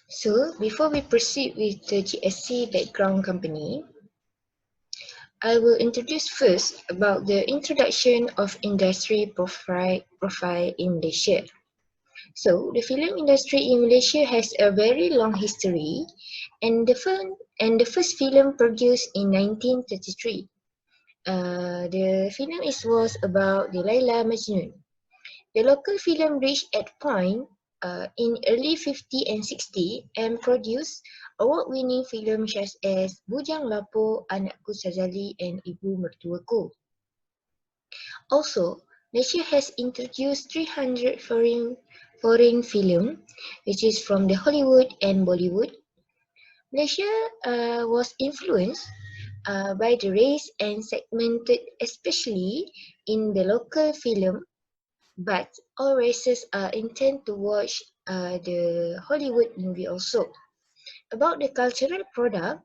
So, before we proceed with the GSC background company, I will introduce first about the introduction of industry profile in Malaysia. So, the film industry in Malaysia has a very long history, and the first film produced in 1933. The film was about the Laila Majnun. The local film reached at point in early 50 and 60 and produced award-winning films such as Bujang Lapuk, Anakku Sazali and Ibu Mertuaku. Also, Malaysia has introduced 300 foreign film, which is from the Hollywood and Bollywood. Malaysia was influenced by the race and segmented especially in the local film, but all races are intend to watch the Hollywood movie also. About the cultural product,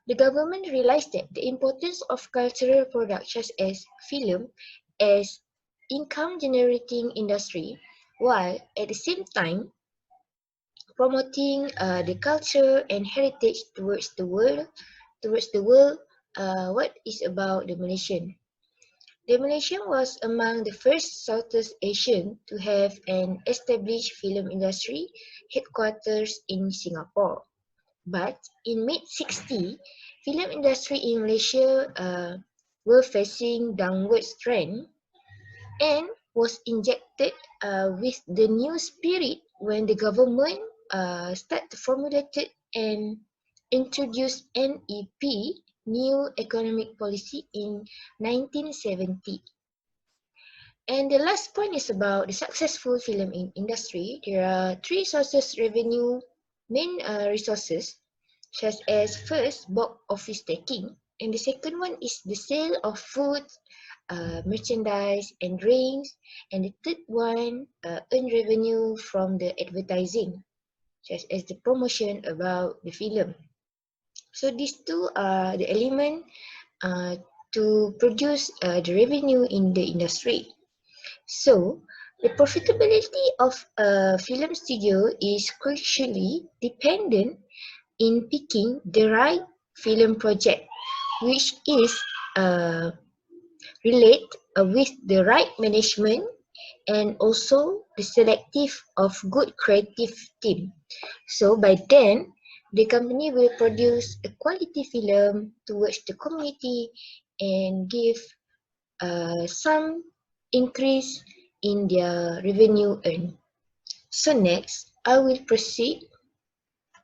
the government realized that the importance of cultural products such as film as income generating industry, while at the same time promoting the culture and heritage towards the world, what is about the Malaysian. The Malaysian was among the first Southeast Asian to have an established film industry headquarters in Singapore. But in mid-60s, film industry in Malaysia were facing downward trend and was injected with the new spirit when the government started to formulate and introduce NEP, New Economic Policy, in 1970. And the last point is about the successful film industry. There are three main resources, such as first, box office taking, and the second one is the sale of food, merchandise and drinks, and the third one, earn revenue from the advertising, such as the promotion about the film. So these two are the elements to produce the revenue in the industry. So, the profitability of a film studio is crucially dependent in picking the right film project, which is relate with the right management and also the selective of good creative team. So by then, the company will produce a quality film towards the community and give some increase in their revenue earned. So next, I will proceed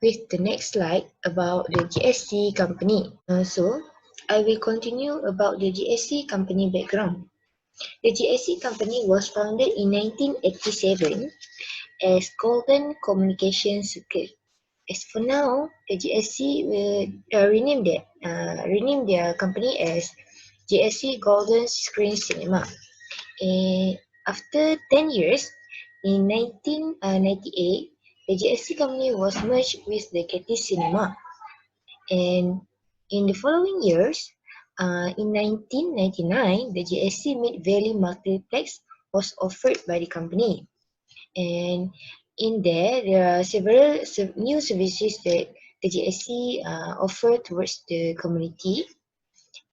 with the next slide about the GSC company. So I will continue about the GSC company background. The GSC company was founded in 1987 as Golden Communication Circle. As for now, the GSC will rename their company as GSC Golden Screen Cinema. After 10 years, in 1998, the GSC company was merged with the Getty Cinema. And in the following years, in 1999, the GSC Mid-Valley Multiplex was offered by the company. And in there are several new services that the GSC offer towards the community.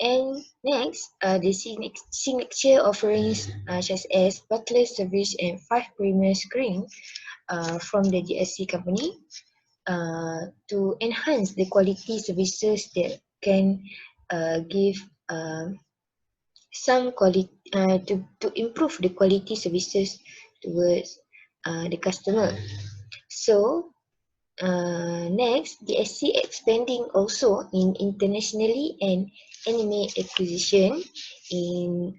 And next, the signature offerings such as butler service and 5 premier screen from the GSC company to enhance the quality services that can give some quality to improve the quality services towards the customer. So next, GSC expanding also in internationally and anime acquisition in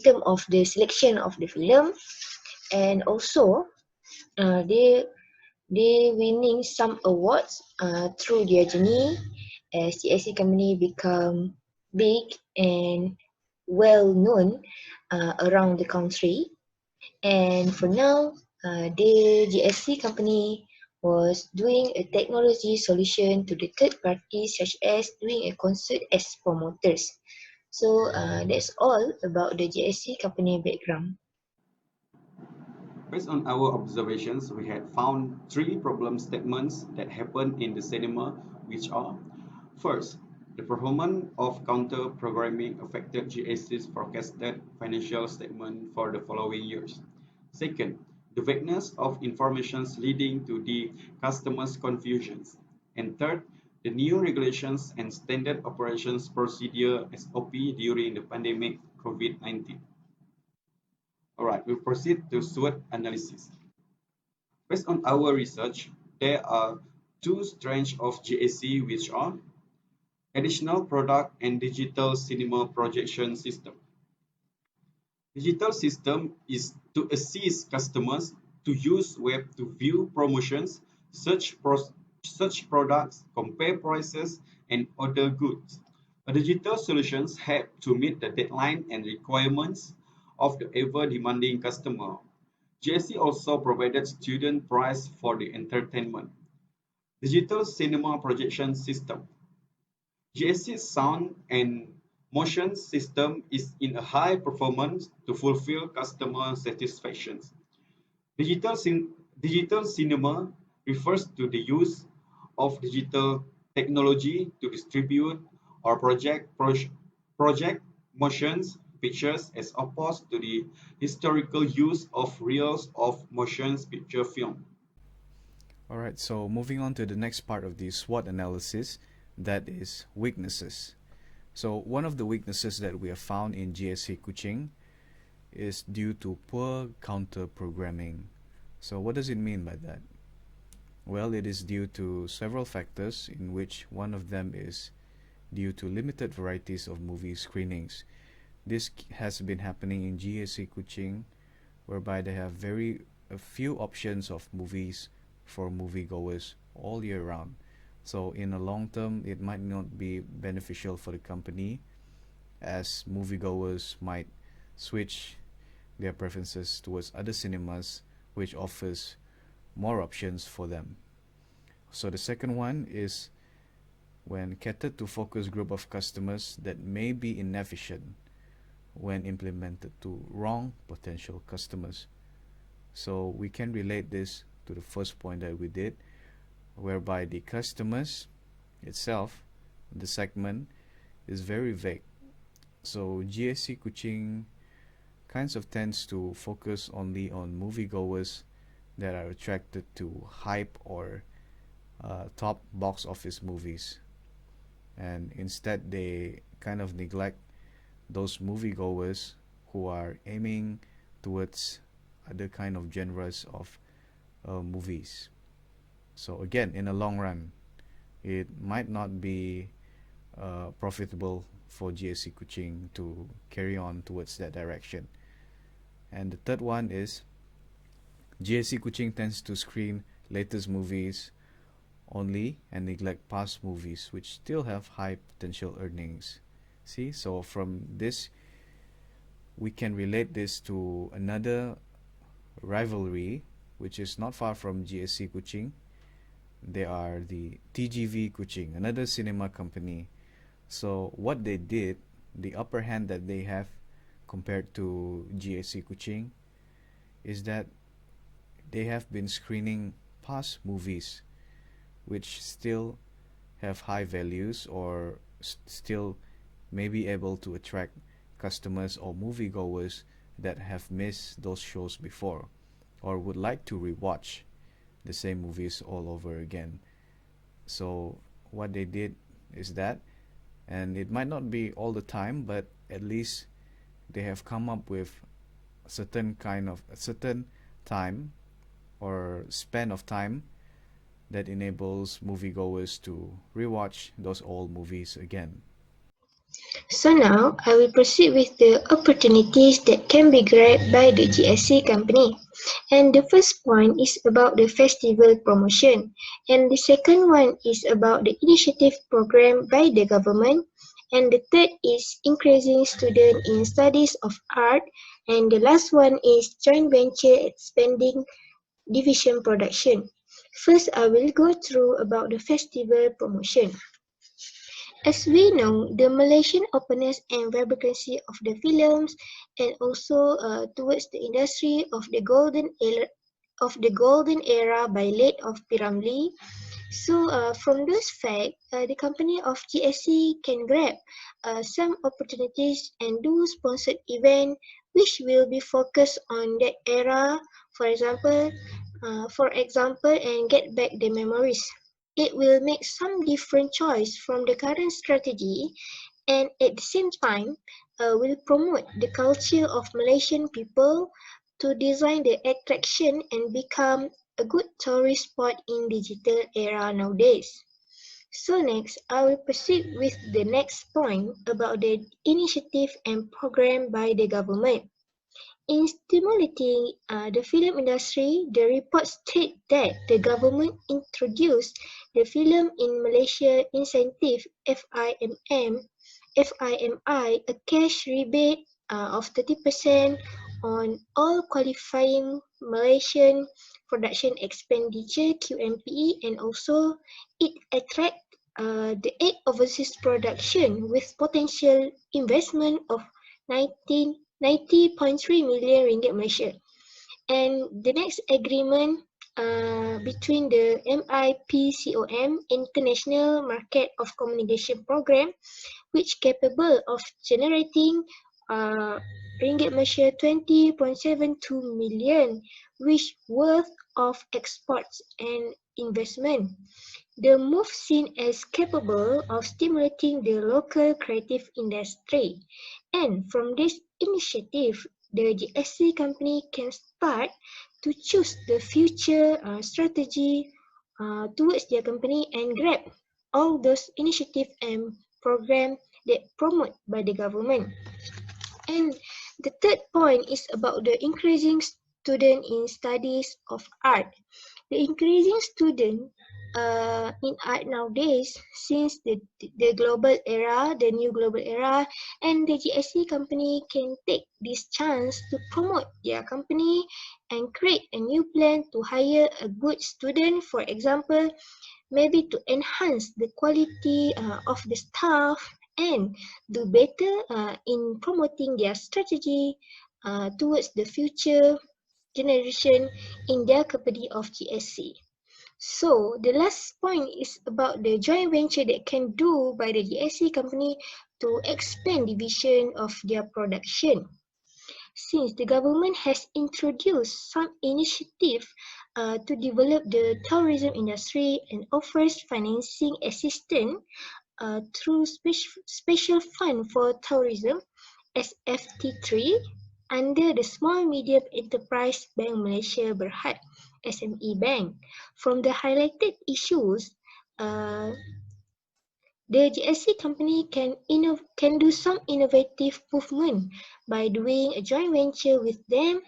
terms of the selection of the film, and also they winning some awards through their journey as GSC company become big and well known around the country. And for now, the GSC company was doing a technology solution to the third parties, such as doing a concert as promoters. So that's all about the GSC company background. Based on our observations, we had found three problem statements that happen in the cinema, which are: first, the performance of counter programming affected GAC's forecasted financial statement for the following years. Second, the vagueness of information leading to the customer's confusions. And third, the new regulations and standard operations procedure SOP during the pandemic COVID-19. All right, we proceed to SWOT analysis. Based on our research, there are two strengths of GAC, which are additional product and digital cinema projection system. Digital system is to assist customers to use web to view promotions, search products, compare prices, and order goods. A digital solutions help to meet the deadline and requirements of the ever-demanding customer. GSC also provided student price for the entertainment. Digital cinema projection system. GSC's sound and motion system is in a high performance to fulfill customer satisfaction. Digital, digital cinema refers to the use of digital technology to distribute or project motions pictures as opposed to the historical use of reels of motion picture film. All right, so moving on to the next part of the SWOT analysis, that is weaknesses. So one of the weaknesses that we have found in GSC Kuching is due to poor counter programming. So what does it mean by that? Well, it is due to several factors, in which one of them is due to limited varieties of movie screenings. This has been happening in GSC Kuching, whereby they have very a few options of movies for moviegoers all year round. So in the long term, it might not be beneficial for the company, as moviegoers might switch their preferences towards other cinemas which offers more options for them. So the second one is when catered to focus group of customers that may be inefficient when implemented to wrong potential customers. So we can relate this to the first point that we did, whereby the customers itself, the segment, is very vague. So GSC Kuching kinds of tends to focus only on moviegoers that are attracted to hype or top box office movies, and instead they kind of neglect those moviegoers who are aiming towards other kind of genres of movies. So again, in the long run, it might not be profitable for GSC Kuching to carry on towards that direction. And the third one is GSC Kuching tends to screen latest movies only and neglect past movies which still have high potential earnings. See, so from this we can relate this to another rivalry which is not far from GSC Kuching. They are the TGV Kuching, another cinema company. So what they did, the upper hand that they have compared to GSC Kuching, is that they have been screening past movies which still have high values or still may be able to attract customers or moviegoers that have missed those shows before or would like to rewatch the same movies all over again. So what they did is that, and it might not be all the time, but at least they have come up with a certain time or span of time that enables moviegoers to rewatch those old movies again. So now I will proceed with the opportunities that can be grabbed by the GSC company. And the first point is about the festival promotion. And the second one is about the initiative program by the government. And the third is increasing students in studies of art. And the last one is joint venture expanding division production. First, I will go through about the festival promotion. As we know, the Malaysian openness and vibrancy of the films, and also towards the industry of the golden era by late of Piramli. So from those facts, the company of GSC can grab some opportunities and do sponsored event which will be focused on that era, for example, and get back the memories. It will make some different choice from the current strategy, and at the same time will promote the culture of Malaysian people to design the attraction and become a good tourist spot in digital era nowadays. So next, I will proceed with the next point about the initiative and program by the government. In stimulating the film industry, the report states that the government introduced the Film in Malaysia Incentive FIMI, a cash rebate of 30% on all qualifying Malaysian production expenditure (QMPE), and also it attract the 8 overseas production with potential investment of 90.3 million ringgit Malaysia. And the next agreement between the MIPCOM International Market of Communication Program, which capable of generating ringgit Malaysia 20.72 million, which worth of exports and investment. The move seen as capable of stimulating the local creative industry. And from this initiative, the GSC company can start to choose the future strategy towards their company and grab all those initiatives and programs that promote by the government. And the third point is about the increasing student in studies of art. The increasing student in art nowadays, since the global era, the new global era, and the GSC company can take this chance to promote their company and create a new plan to hire a good student, for example, maybe to enhance the quality of the staff and do better in promoting their strategy towards the future generation in their company of GSC. So the last point is about the joint venture that can do by the GSC company to expand division of their production. Since the government has introduced some initiative to develop the tourism industry and offers financing assistance through special fund for tourism SFT3 under the Small Medium Enterprise Bank Malaysia Berhad SME Bank. From the highlighted issues, uh, the GSC company can do some innovative movement by doing a joint venture with them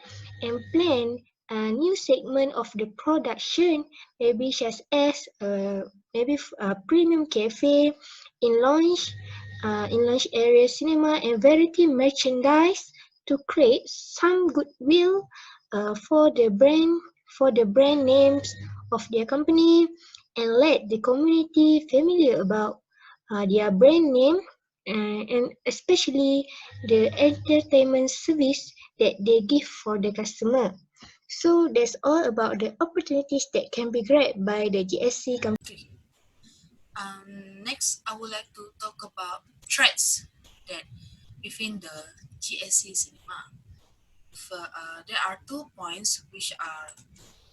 and plan a new segment of the production, maybe such as maybe a premium cafe in launch area cinema and variety merchandise to create some goodwill for the brand names of their company and let the community familiar about their brand name and especially the entertainment service that they give for the customer. So that's all about the opportunities that can be grabbed by the GSC company. Next, I would like to talk about threats that within the GSC cinema. There are 2 points which are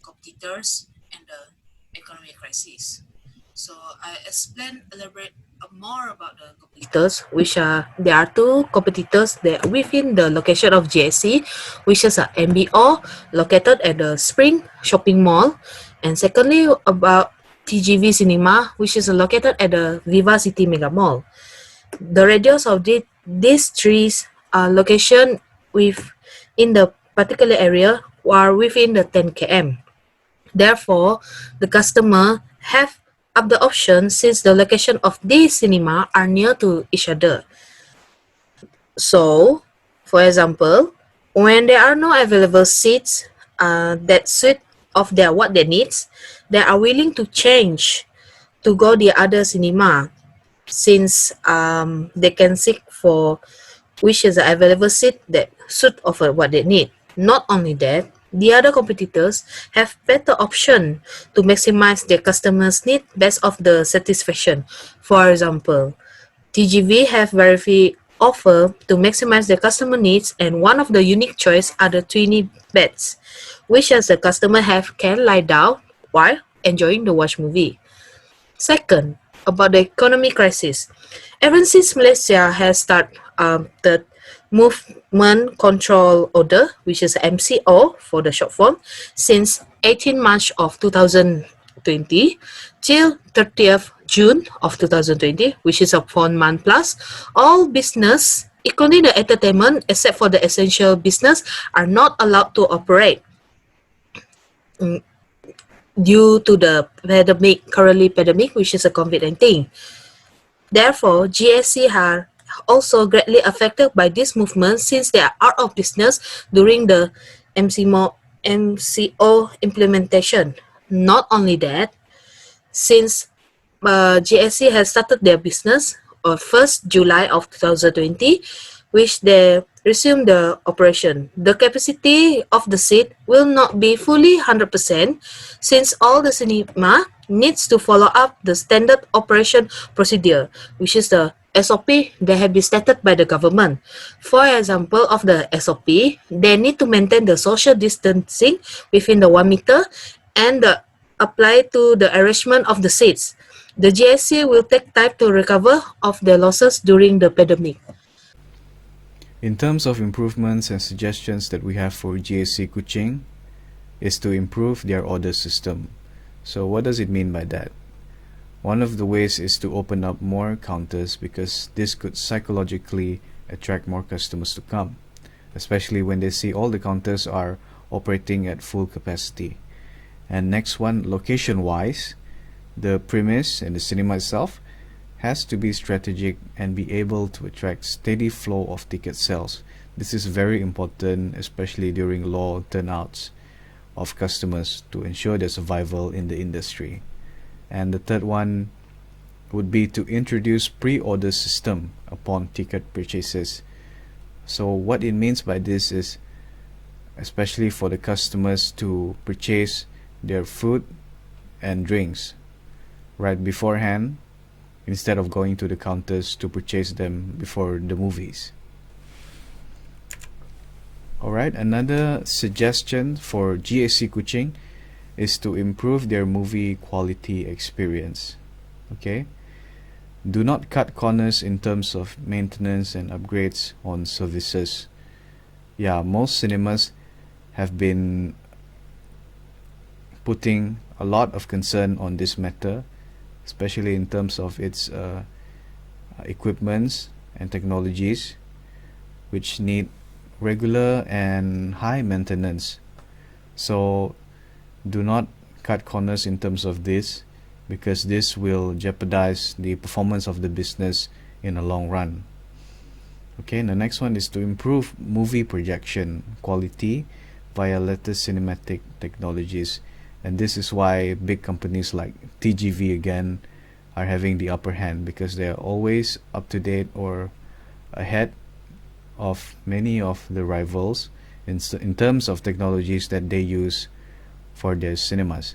competitors and the economic crisis. So I explain elaborate more about the competitors, which are there are 2 competitors that within the location of GSC, which is a MBO located at the Spring Shopping Mall, and secondly about TGV Cinema, which is located at the Viva City Mega Mall. The radius of these three location with in the particular area are within the 10 km. Therefore, the customer have up the option since the location of these cinema are near to each other. So, for example, when there are no available seats that suit of their what they needs, they are willing to change to go the other cinema. since they can seek for which is the available seat that suit offer what they need. Not only that, the other competitors have better option to maximize their customers' need based off the satisfaction. For example, TGV have very few offer to maximize their customer needs, and one of the unique choice are the 20 beds, which as the customer have can lie down while enjoying the watch movie. Second, about the economic crisis. Ever since Malaysia has started the Movement Control Order, which is MCO for the short form, since 18 March of 2020 till 30th June of 2020, which is a 1 month plus, all business, including the entertainment, except for the essential business, are not allowed to operate due to the pandemic, which is a COVID-19. Therefore, GSC are also greatly affected by this movement since they are out of business during the MCO implementation. Not only that, since GSC has started their business on 1st July of 2020, which they resume the operation. The capacity of the seat will not be fully 100% since all the cinema needs to follow up the standard operation procedure, which is the SOP that have been stated by the government. For example of the SOP, they need to maintain the social distancing within the 1 meter and apply to the arrangement of the seats. The GSC will take time to recover of the losses during the pandemic. In terms of improvements and suggestions that we have for GSC Kuching is to improve their order system. So what does it mean by that? One of the ways is to open up more counters because this could psychologically attract more customers to come, especially when they see all the counters are operating at full capacity. And next one, location wise, the premise and the cinema itself has to be strategic and be able to attract steady flow of ticket sales. This is very important, especially during low turnouts of customers to ensure their survival in the industry. And the third one would be to introduce pre-order system upon ticket purchases. So what it means by this is especially for the customers to purchase their food and drinks right beforehand instead of going to the counters to purchase them before the movies. Alright, another suggestion for GSC Kuching is to improve their movie quality experience. Okay, do not cut corners in terms of maintenance and upgrades on services. Yeah, most cinemas have been putting a lot of concern on this matter, especially in terms of its equipments and technologies, which need regular and high maintenance. So do not cut corners in terms of this because this will jeopardize the performance of the business in the long run. Okay, and the next one is to improve movie projection quality via latest cinematic technologies, and this is why big companies like TGV again are having the upper hand because they are always up to date or ahead of many of the rivals in terms of technologies that they use for their cinemas.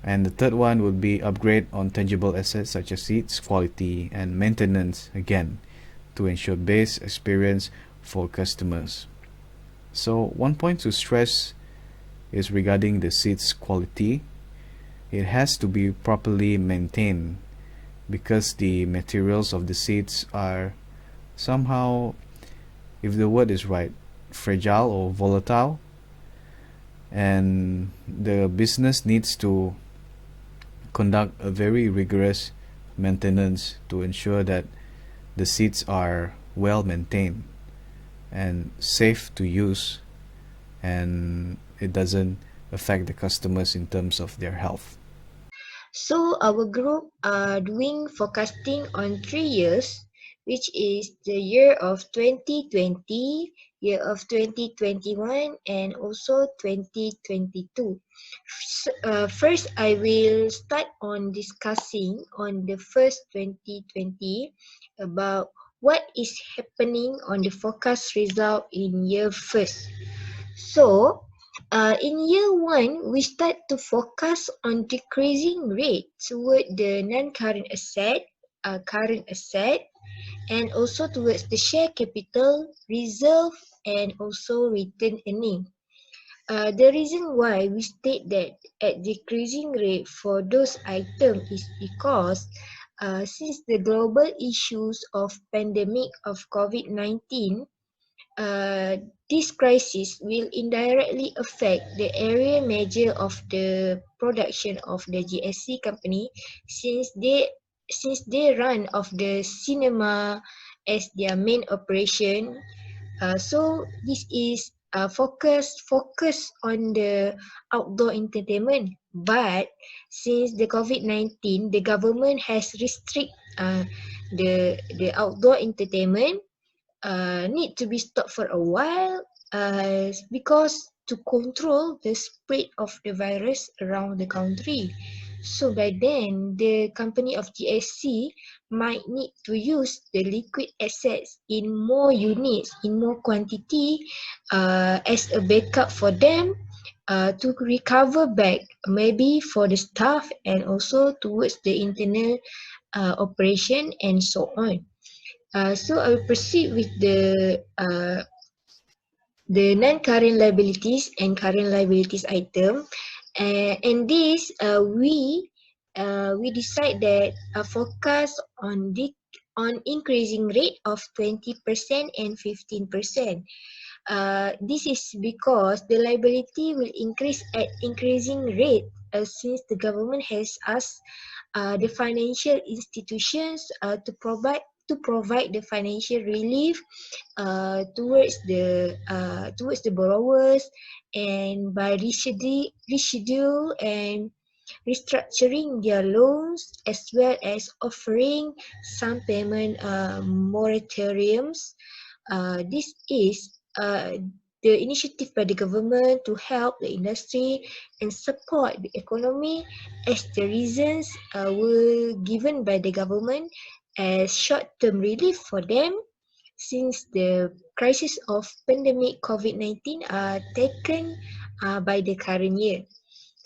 And the third one would be upgrade on tangible assets such as seats quality and maintenance again to ensure best experience for customers. So one point to stress is regarding the seats quality. It has to be properly maintained because the materials of the seats are somehow, if the word is right, fragile or volatile, and the business needs to conduct a very rigorous maintenance to ensure that the seats are well maintained and safe to use, and it doesn't affect the customers in terms of their health. So our group are doing forecasting on 3 years which is the year of 2020, year of 2021, and also 2022. First, I will start on discussing on the first 2020 about what is happening on the forecast result in year first. So, in year one, we start to focus on decreasing rate toward the non-current asset, current asset, and also towards the share capital, reserve, and also return earning. The reason why we state that at decreasing rate for those items is because since the global issues of pandemic of COVID-19, uh, this crisis will indirectly affect the area measure of the production of the GSC company since they run of the cinema as their main operation. So this is focus on the outdoor entertainment. But since the COVID-19, the government has restrict the outdoor entertainment need to be stopped for a while because to control the spread of the virus around the country. So by then, the company of GSC might need to use the liquid assets in more units, in more quantity, as a backup for them to recover back, maybe for the staff and also towards the internal operation and so on. So I will proceed with the non-current liabilities and current liabilities item, and this we decide that focus on increasing rate of 20% and 15%. This is because the liability will increase at increasing rate since the government has asked the financial institutions to provide the financial relief towards the borrowers, and by reschedule and restructuring their loans, as well as offering some payment moratoriums. This is the initiative by the government to help the industry and support the economy, as the reasons were given by the government as short-term relief for them since the crisis of pandemic COVID-19 are taken by the current year.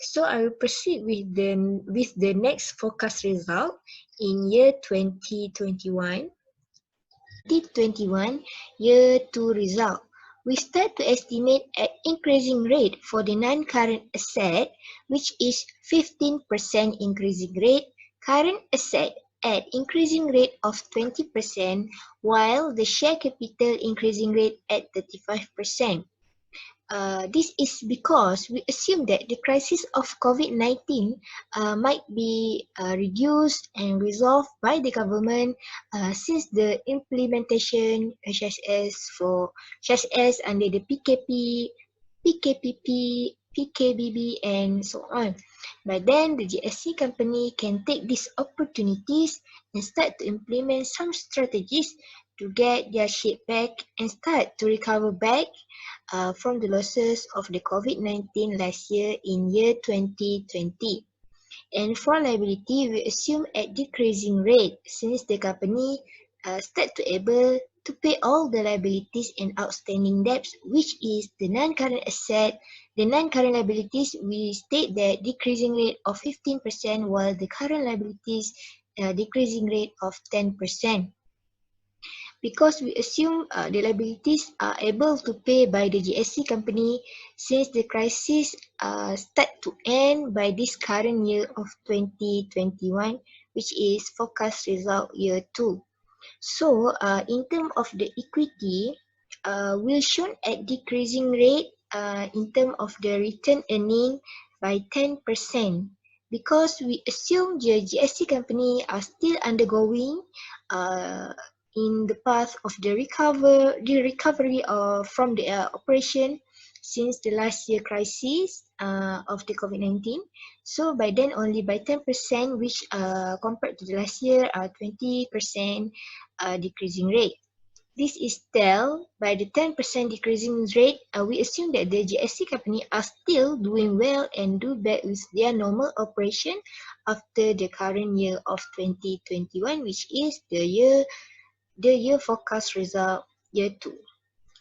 So I will proceed with the next forecast result in year 2021. 2021 year 2 result. We start to estimate at increasing rate for the non-current asset, which is 15% increasing rate, current asset at increasing rate of 20%, while the share capital increasing rate at 35%. This is because we assume that the crisis of COVID-19 might be reduced and resolved by the government since the implementation such as under the PKPP, PKBB, and so on. By then, the GSC company can take these opportunities and start to implement some strategies to get their shit back and start to recover back from the losses of the COVID-19 last year in year 2020. And for liability, we assume at decreasing rate since the company start to able to pay all the liabilities and outstanding debts, which is the non-current asset. The non-current liabilities, we state that decreasing rate of 15%, while the current liabilities decreasing rate of 10%. Because we assume the liabilities are able to pay by the GSC company since the crisis start to end by this current year of 2021, which is forecast result year 2. So in terms of the equity, will shown at decreasing rate in terms of the return earning by 10%, because we assume the GSC company are still undergoing in the path of the recovery from the operation since the last year crisis of the COVID-19. So by then only by 10%, which compared to the last year 20% decreasing rate. This is tell by the 10% decreasing rate, we assume that the GSC company are still doing well and do back with their normal operation after the current year of 2021, which is the year forecast result year 2.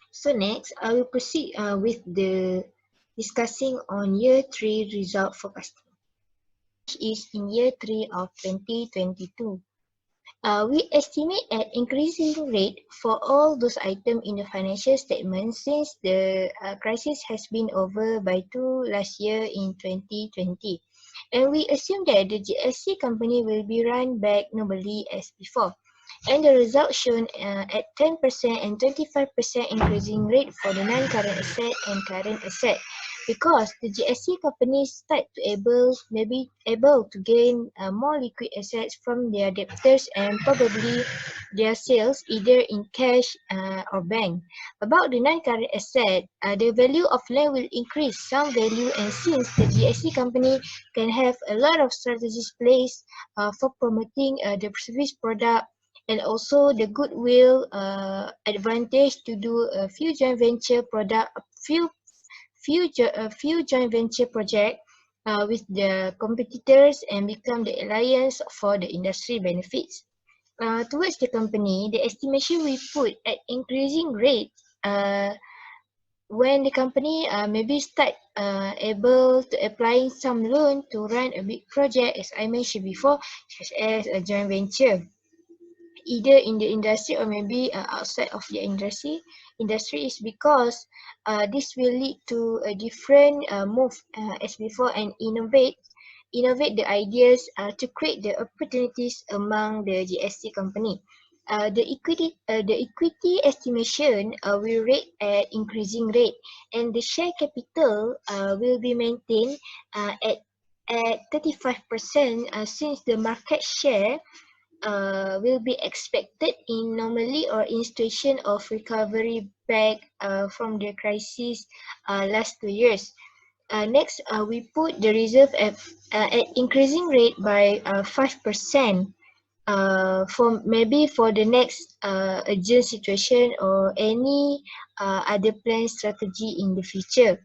So next, I will proceed with the discussing on year 3 result forecasting, which is in year 3 of 2022. We estimate an increasing rate for all those items in the financial statement since the crisis has been over by 2 last year in 2020. And we assume that the GSC company will be run back normally as before. And the result shown at 10% and 25% increasing rate for the non-current asset and current asset, because the GSC companies start to maybe able to gain more liquid assets from their debtors and probably their sales either in cash or bank. About the non-current asset, the value of land will increase some value, and since the GSC company can have a lot of strategies placed for promoting the service product, and also the goodwill advantage to do a few joint venture product, few joint venture project with the competitors and become the alliance for the industry benefits. Towards the company, the estimation we put at increasing rate when the company maybe start able to applying some loan to run a big project, as I mentioned before, such as a joint venture, either in the industry or maybe outside of the industry is because this will lead to a different move as before and innovate the ideas to create the opportunities among the GSC company. The equity estimation will rate at increasing rate, and the share capital will be maintained at 35% since the market share will be expected in normally or in situation of recovery back from the crisis last 2 years. Next, we put the reserve at increasing rate by 5% for maybe for the next urgent situation or any other plan strategy in the future.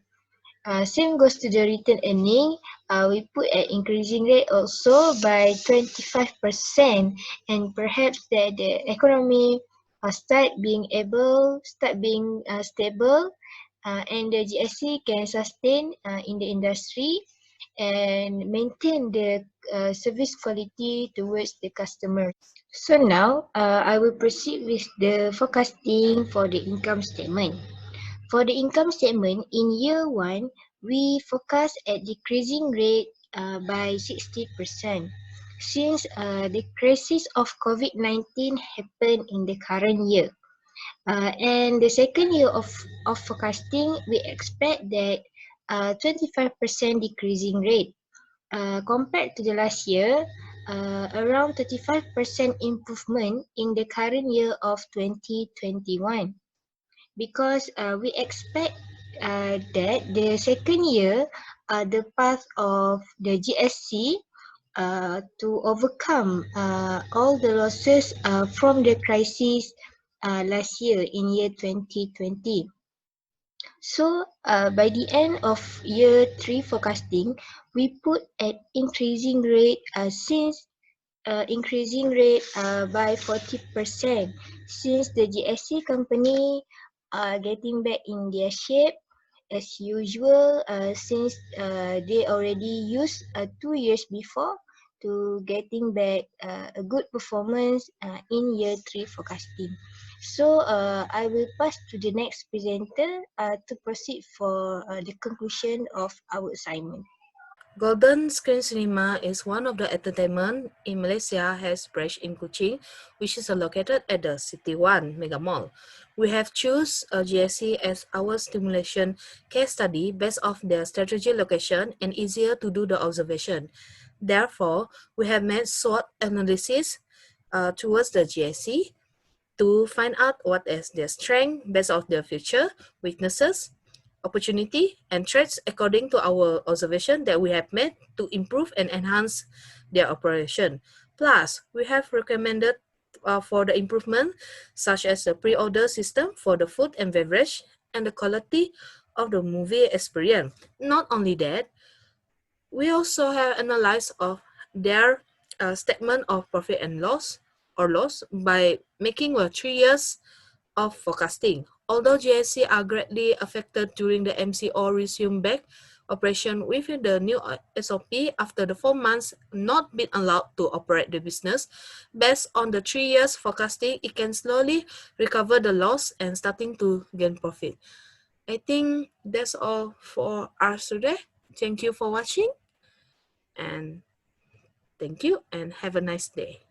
Same goes to the return earning. We put an increasing rate also by 25%, and perhaps that the economy start being stable, and the GSC can sustain in the industry and maintain the service quality towards the customers. So now I will proceed with the forecasting for the income statement. For the income statement, in year 1, we forecast at decreasing rate by 60%. Since the crisis of COVID-19 happened in the current year. And the second year of forecasting, we expect that 25% decreasing rate. Compared to the last year, around 35% improvement in the current year of 2021. Because we expect that the second year, the path of the GSC to overcome all the losses from the crisis last year in year 2020. So by the end of year 3 forecasting, we put at increasing rate since increasing rate by 40% since the GSC company are getting back in their shape as usual since they already used 2 years before to getting back a good performance in year 3 forecasting. So I will pass to the next presenter to proceed for the conclusion of our assignment. Golden Screen Cinema is one of the entertainment in Malaysia has branch in Kuching, which is located at the City 1 Mega Mall. We have choose GSC as our stimulation case study based off their strategy location and easier to do the observation. Therefore, we have made SWOT analysis towards the GSC to find out what is their strength based off their future, weaknesses, opportunity and threats according to our observation that we have made to improve and enhance their operation. Plus, we have recommended for the improvement such as a pre-order system for the food and beverage and the quality of the movie experience. Not only that, we also have analyzed of their statement of profit and loss or loss by making a 3 years of forecasting. Although GSC are greatly affected during the MCO resume back operation within the new SOP after the 4 months not been allowed to operate the business, based on the 3 years forecasting, it can slowly recover the loss and starting to gain profit. I think that's all for us today. Thank you for watching and thank you and have a nice day.